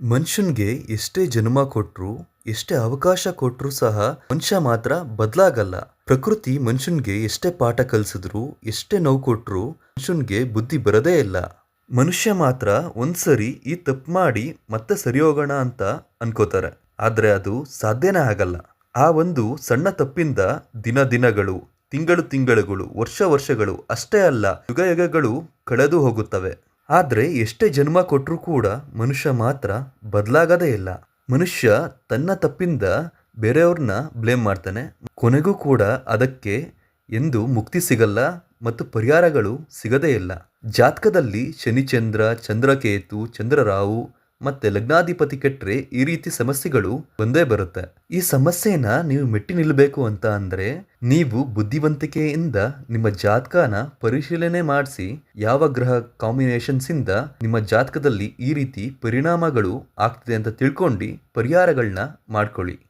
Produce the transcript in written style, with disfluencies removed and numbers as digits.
ಮನುಷ್ಯನ್ಗೆ ಎಷ್ಟೇ ಜನ್ಮ ಕೊಟ್ರು, ಎಷ್ಟೇ ಅವಕಾಶ ಕೊಟ್ರು ಸಹ ಮನುಷ್ಯ ಮಾತ್ರ ಬದಲಾಗಲ್ಲ. ಪ್ರಕೃತಿ ಮನುಷ್ಯನ್ಗೆ ಎಷ್ಟೇ ಪಾಠ ಕಲಿಸಿದ್ರು, ಎಷ್ಟೇ ನೋವು ಕೊಟ್ರು ಮನುಷ್ಯನ್ಗೆ ಬುದ್ಧಿ ಬರದೇ ಇಲ್ಲ. ಮನುಷ್ಯ ಮಾತ್ರ ಒಂದ್ಸರಿ ಈ ತಪ್ಪು ಮಾಡಿ ಮತ್ತೆ ಸರಿ ಹೋಗೋಣ ಅಂತ ಅನ್ಕೋತಾರೆ. ಆದ್ರೆ ಅದು ಸಾಧ್ಯನೇ ಆಗಲ್ಲ. ಆ ಒಂದು ಸಣ್ಣ ತಪ್ಪಿಂದ ದಿನಗಳು, ತಿಂಗಳುಗಳು, ವರ್ಷಗಳು ಅಷ್ಟೇ ಅಲ್ಲ, ಯುಗಗಳು ಕಳೆದು ಹೋಗುತ್ತವೆ. ಆದ್ರೆ ಎಷ್ಟೇ ಜನ್ಮ ಕೊಟ್ಟರೂ ಕೂಡ ಮನುಷ್ಯ ಮಾತ್ರ ಬದಲಾಗದೇ ಇಲ್ಲ. ಮನುಷ್ಯ ತನ್ನ ತಪ್ಪಿಂದ ಬೇರೆಯವ್ರನ್ನ ಬ್ಲೇಮ್ ಮಾಡ್ತಾನೆ. ಕೊನೆಗೂ ಕೂಡ ಅದಕ್ಕೆ ಎಂದು ಮುಕ್ತಿ ಸಿಗಲ್ಲ ಮತ್ತು ಪರಿಹಾರಗಳು ಸಿಗದೇ ಇಲ್ಲ. ಜಾತಕದಲ್ಲಿ ಶನಿಚಂದ್ರ, ಚಂದ್ರಕೇತು, ಚಂದ್ರರಾಹು ಮತ್ತೆ ಲಗ್ನಾಧಿಪತಿ ಕೆಟ್ರೆ ಈ ರೀತಿ ಸಮಸ್ಯೆಗಳು ಬಂದೇ ಬರುತ್ತೆ. ಈ ಸಮಸ್ಯೆನ ನೀವು ಮೆಟ್ಟಿ ನಿಲ್ಲಬೇಕು ಅಂತ ಅಂದ್ರೆ ನೀವು ಬುದ್ಧಿವಂತಿಕೆಯಿಂದ ನಿಮ್ಮ ಜಾತಕನ ಪರಿಶೀಲನೆ ಮಾಡಿಸಿ ಯಾವ ಗ್ರಹ ಕಾಂಬಿನೇಷನ್ಸ್ ಇಂದ ನಿಮ್ಮ ಜಾತಕದಲ್ಲಿ ಈ ರೀತಿ ಪರಿಣಾಮಗಳು ಆಗ್ತಿದೆ ಅಂತ ತಿಳ್ಕೊಂಡು ಪರಿಹಾರಗಳನ್ನ ಮಾಡ್ಕೊಳ್ಳಿ.